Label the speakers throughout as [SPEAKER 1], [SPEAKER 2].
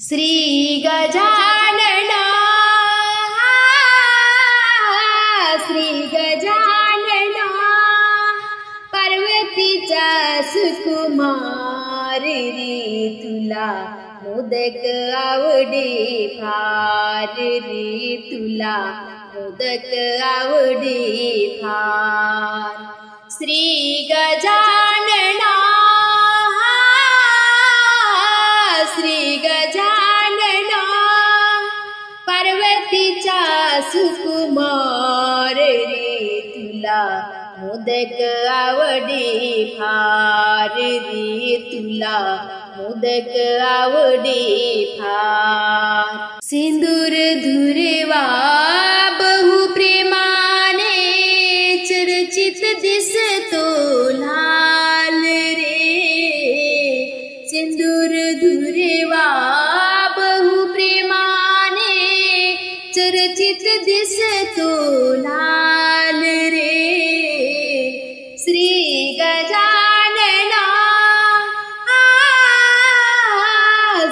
[SPEAKER 1] श्री गजानना श्री गजानना पार्वतीचा सुकुमार रे तुला मोदक आवडे फार रे तुला मोदक आवडे फार श्री गजानना श्री गजानना पार्वतीचा सुकुमार रे तुला मोदक आवडे फार रे तुला मोदक आवडे फार सिंदूर धुरेवा बहु प्रेमाने चर्चित दिसतो लाल रे सिंदूर धुरेवा बहु प्रेमाने चर्चित दिसतो लाल रे श्री गजानना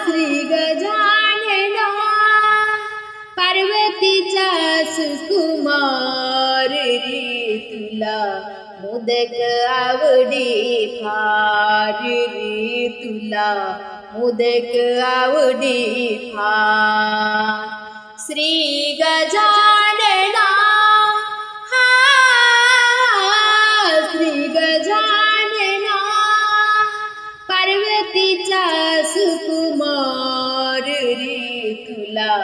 [SPEAKER 1] श्री गजानना पार्वतीचा सुकुमार रे तुला मोदक आवडे फार रे तुला मोदक आवडे फार श्री गजानना श्री गजानना पार्वतीचा सुकुमार रे तुला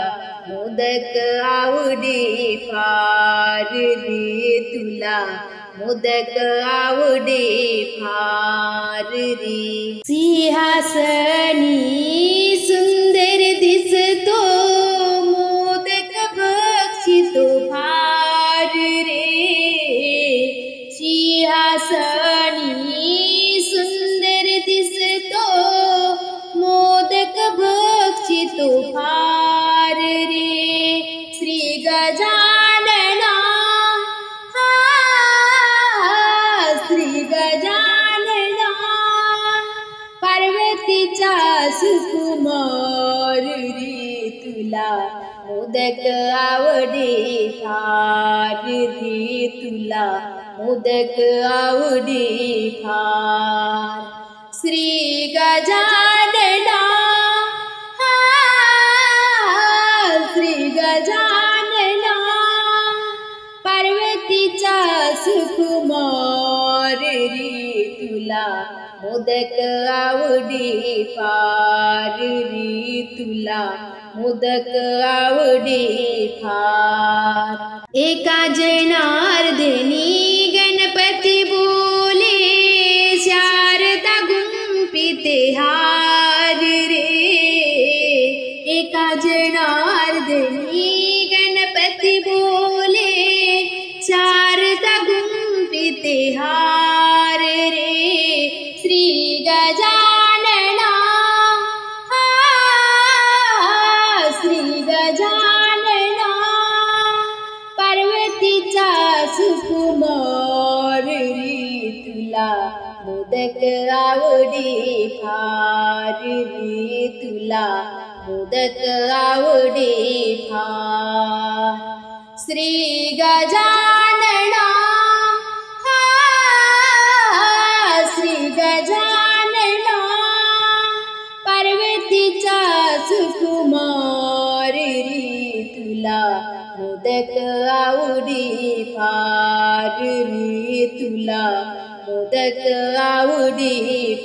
[SPEAKER 1] मोदक आवडे फार रे तुला मोदक आवडे फार रे सिंहासनी सुंदर दिसतो मोदक बक्षितो फार रे सिंहासनी सुंदर दिसतो मोदक बक्षितो फार रे श्री गजानना श्री गजानना पार्वतीचा सुकुमार रे तुला मोदक आवडे फार रे तुला मोदक आवडे फार श्री गजानना श्री गजानना पार्वतीचा सुकुमार रे तुला मोदक आवडे फार रे तुला मोदक आवडे फार एका जनार्दनी गणपती बोले शारदा गुंपिते हार रे एका जनार्दनी गणपती बोले शारदा गुंपिते हार रे श्री गजानना श्री गजानना पार्वतीचा सुकुमार रे तुला मोदक आवडे फार रे तुला मोदक आवडे फार श्री गजानना श्री गजानना पार्वतीचा सुकुमार रे तुला मोदक आवडे फार रे तुला मोदक आवडे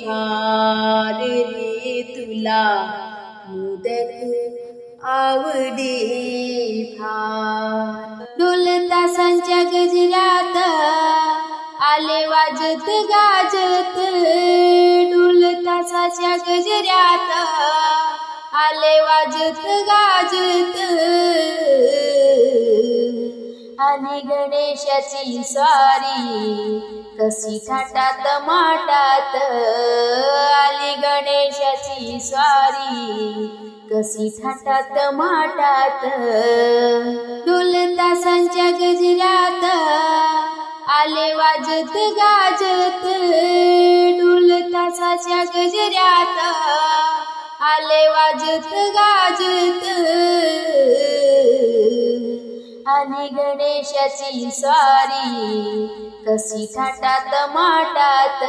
[SPEAKER 1] फार रे तुला मोदक आवडे फार ढोल तासांच्या गजरात आले वाजत गाजत ढोल तासाच्या गजरात आले वाजत गाजत आणि गणेशाची स्वारी कशी थाटात माटात आली गणेशाची स्वारी कशी थाटात माटात ढोल तासांच्या गजरात आले वाजत गाजत ढोल तासाच्या गजरात आले वाजत गाजत आली गणेशाची स्वारी कशी थाटात माटात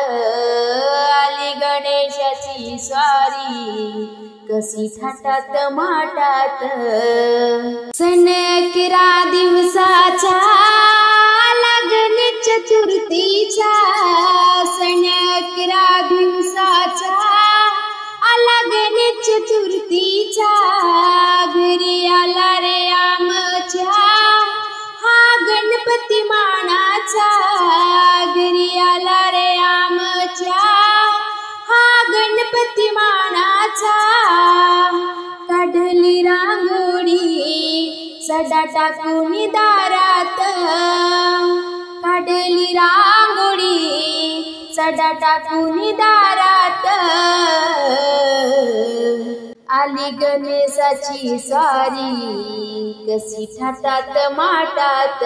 [SPEAKER 1] आली गणेशाची स्वारी कशी थाटात माटात सण 11 दिवसाचा लागणे चतुर्थीचा सण 11 दिवसाचा लागणे चतुर्थीचा घरी आला रे आमच्या हा गणपती मानाचा घरी आला रे आमच्या हा गणपती मानाचा काढली रांगोळी सडा टाकून दारात काढली रांगोळी सडा टाकून दारात आली गणेशाची स्वारी कशी थाटात माटात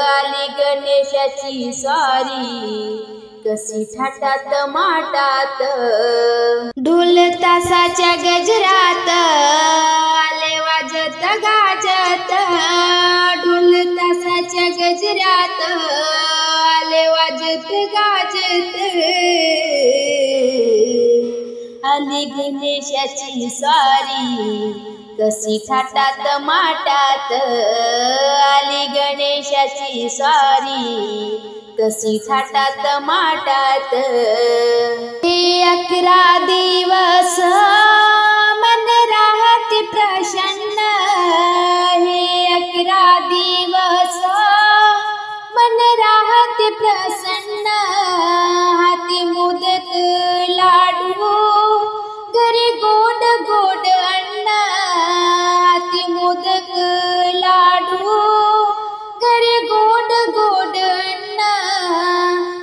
[SPEAKER 1] आली गणेशाची स्वारी कशी थाटात माटात ढोल तासाच्या गजरात आले वाजत गाजत ढोल तासाच्या गजरात आले वाजत गाजत आली गणेशाची स्वारी कशी थाटात माटात आली गणेशाची स्वारी कशी थाटात माटात हे 11 दिवस मन राहते प्रसन्न हे 11 दिवस मन राहते प्रसन्न हाती मोदक लाडू घरी गोड गोड अन्न हाती मोदक लाडू घरी गोड गोड अन्न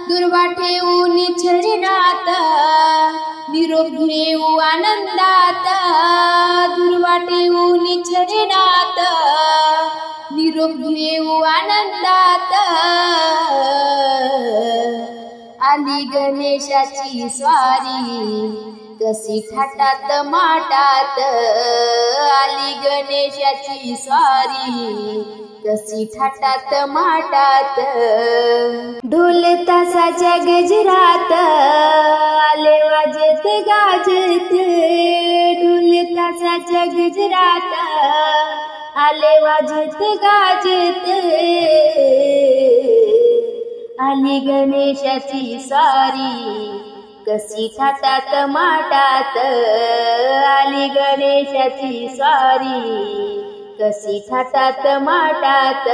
[SPEAKER 1] दुर्वा ठेवून चरणात निरोप घेऊ आनंदात दुर्वा ठेवून चरणात निरोप घेऊ आनंदात आली गणेशाची स्वारी कशी थाटात माटात आली गणेशाची स्वारी कशी थाटात माटात ढोल तासाच्या गजरात आले वाजत गाजत ढोल तासाच्या गजरात आले वाजत गाजत आली गणेशाची स्वारी कशी थाटात माटात आली गणेशाची स्वारी कशी थाटात माटात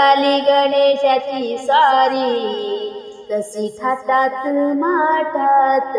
[SPEAKER 1] आली गणेशाची स्वारी कशी थाटात माटात